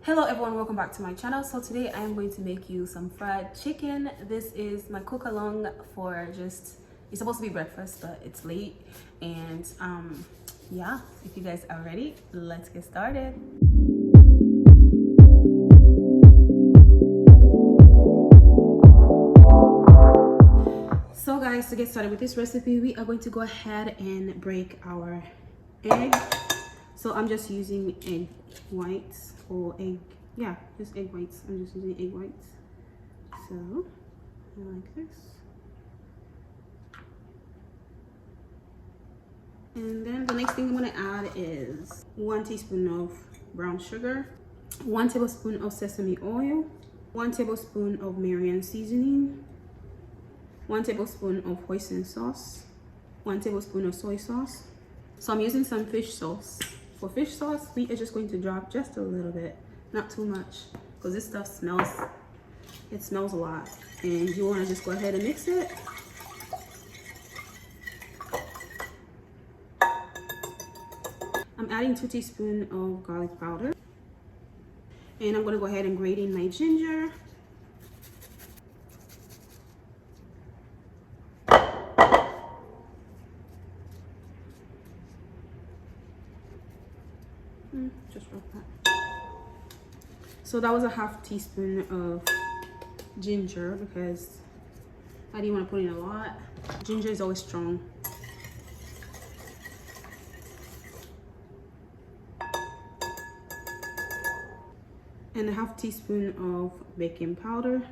Hello everyone, welcome back to my channel. So today I am going to make you some fried chicken. This is my cook along for it's supposed to be breakfast, but it's late. And yeah, if you guys are ready, let's get started. So guys, to get started with this recipe, we are going to go ahead and break our egg. So I'm just using egg whites or just egg whites. I'm just using egg whites. So like this. And then the next thing I'm gonna add is 1 teaspoon of brown sugar, 1 tablespoon of sesame oil, 1 tablespoon of mirin seasoning, 1 tablespoon of hoisin sauce, 1 tablespoon of soy sauce. So I'm using some fish sauce. For fish sauce, we are just going to drop just a little bit, not too much, because this stuff smells a lot. And you want to just go ahead and mix it. I'm adding 2 teaspoons of garlic powder. And I'm going to go ahead and grate in my ginger. Just like that. So that was a 1/2 teaspoon of ginger because I didn't want to put in a lot. Ginger is always strong. And a 1/2 teaspoon of baking powder.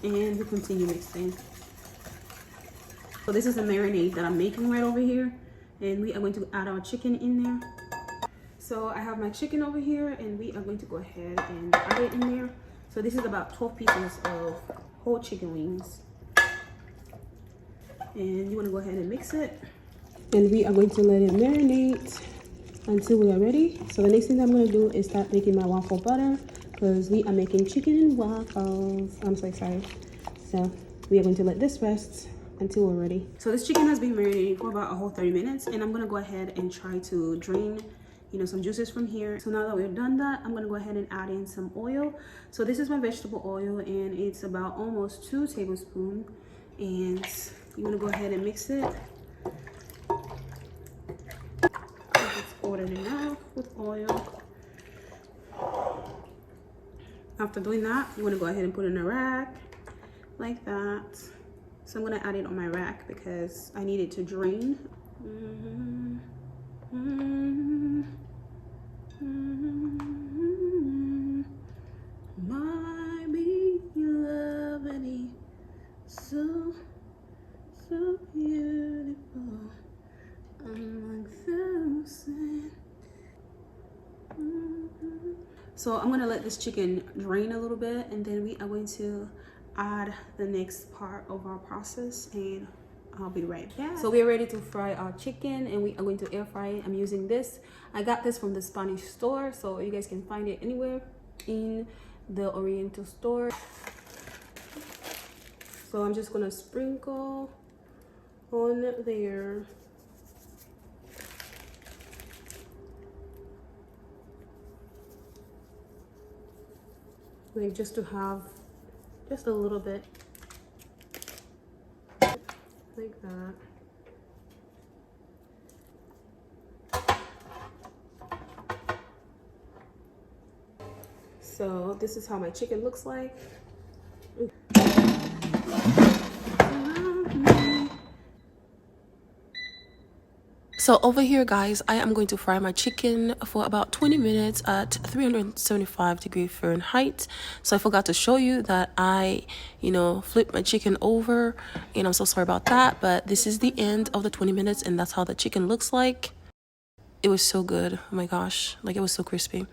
And we continue mixing. So this is a marinade that I'm making right over here. And we are going to add our chicken in there. So I have my chicken over here and we are going to go ahead and add it in there. So this is about 12 pieces of whole chicken wings. And you want to go ahead and mix it. And we are going to let it marinate until we are ready. So the next thing I'm going to do is start making my waffle butter because we are making chicken and waffles. I'm so excited. So we are going to let this rest until we're ready. So this chicken has been marinating for about a whole 30 minutes and I'm going to go ahead and try to drain some juices from here. So now that we've done that, I'm gonna go ahead and add in some oil. So this is my vegetable oil and it's about almost 2 tablespoons. And you wanna go ahead and mix it. It's ordered enough with oil. After doing that, you wanna go ahead and put it in a rack like that. So I'm gonna add it on my rack because I need it to drain. My beloved, so beautiful, I'm like thousand. So I'm gonna let this chicken drain a little bit and then we are going to add the next part of our process and I'll be right back. So we're ready to fry our chicken and we are going to air fry it. I'm using this. I got this from the Spanish store, so you guys can find it anywhere in the Oriental store. So I'm just gonna sprinkle on there. Like just to have just a little bit. Like that. So this is how my chicken looks like. So over here guys, I am going to fry my chicken for about 20 minutes at 375 Fahrenheit. So I forgot to show you that I flipped my chicken over and I'm so sorry about that, but this is the end of the 20 minutes and that's how the chicken looks like. It was so good. Oh my gosh, like it was so crispy.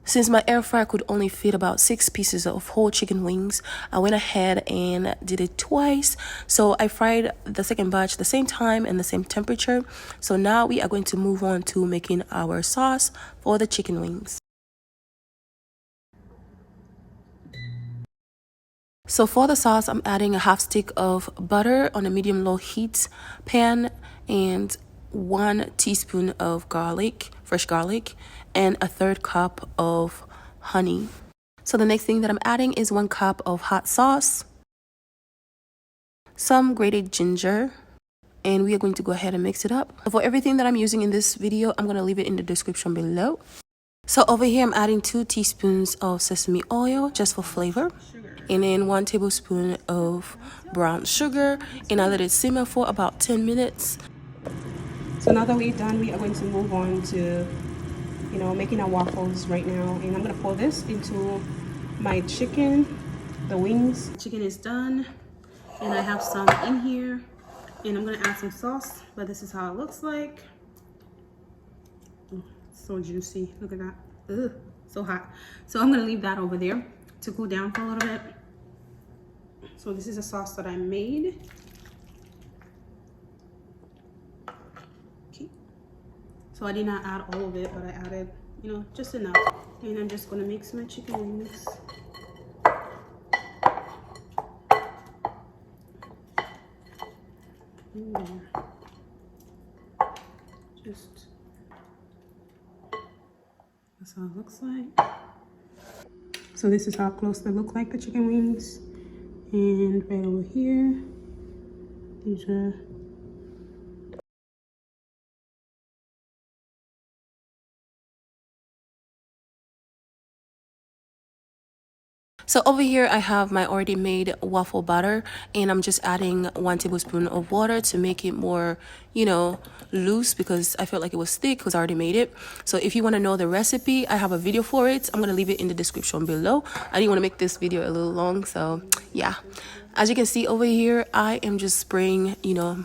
Since my air fryer could only fit about 6 pieces of whole chicken wings, I went ahead and did it twice. So I fried the second batch the same time and the same temperature. So now we are going to move on to making our sauce for the chicken wings. So for the sauce, I'm adding a 1/2 stick of butter on a medium-low heat pan and 1 teaspoon of garlic, fresh garlic, and a 1/3 cup of honey. So the next thing that I'm adding is 1 cup of hot sauce, some grated ginger, and we are going to go ahead and mix it up. For everything that I'm using in this video, I'm going to leave it in the description below. So over here, I'm adding 2 teaspoons of sesame oil just for flavor, and then 1 tablespoon of brown sugar, and I let it simmer for about 10 minutes. So now that we're done, we are going to move on to, making our waffles right now. And I'm going to pour this into my chicken, the wings. Chicken is done, and I have some in here. And I'm going to add some sauce, but this is how it looks like. Oh, so juicy. Look at that. Ugh, so hot. So I'm going to leave that over there to cool down for a little bit. So this is a sauce that I made. Okay. So I did not add all of it, but I added, just enough. And I'm just going to mix my chicken wings. In there. Just, that's how it looks like. So this is how close they look like, the chicken wings. And right over here, these are So over here, I have my already made waffle batter, and I'm just adding 1 tablespoon of water to make it more, loose, because I felt like it was thick because I already made it. So if you want to know the recipe, I have a video for it. I'm going to leave it in the description below. I didn't want to make this video a little long, so yeah. As you can see over here, I am just spraying,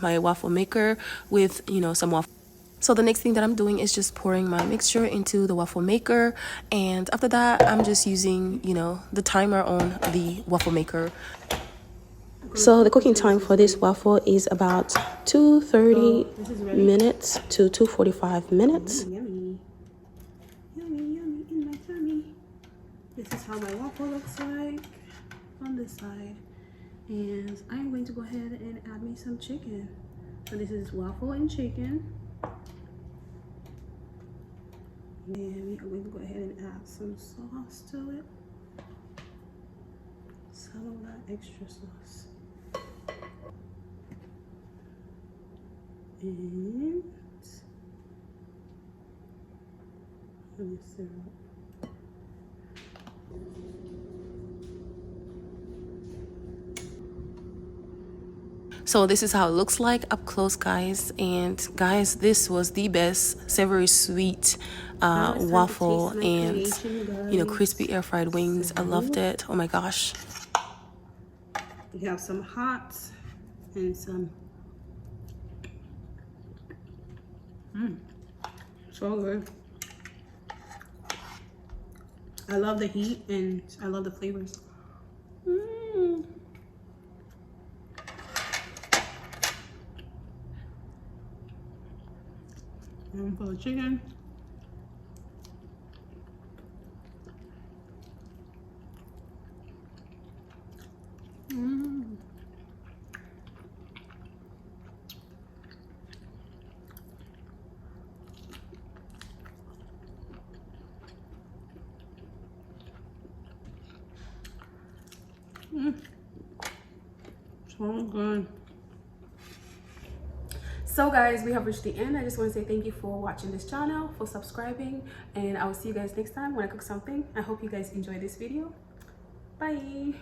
my waffle maker with, some waffle. So the next thing that I'm doing is just pouring my mixture into the waffle maker, and after that I'm just using, the timer on the waffle maker. So the cooking time for this waffle is about 2:30 minutes to 2:45 minutes. yummy. Yummy, yummy in my tummy. This is how my waffle looks like on this side. And I'm going to go ahead and add me some chicken. So this is waffle and chicken. And I'm going to go ahead and add some sauce to it. Some of that extra sauce. And let me syrup. So this is how it looks like up close, guys. And guys, this was the best savory sweet waffle and crispy air fried wings. I loved it. Oh my gosh. We have some hot and some so good. I love the heat and I love the flavors. And for the chicken, so good. So guys, we have reached the end. I just want to say thank you for watching this channel, for subscribing, and I will see you guys next time when I cook something. I hope you guys enjoy this video. Bye.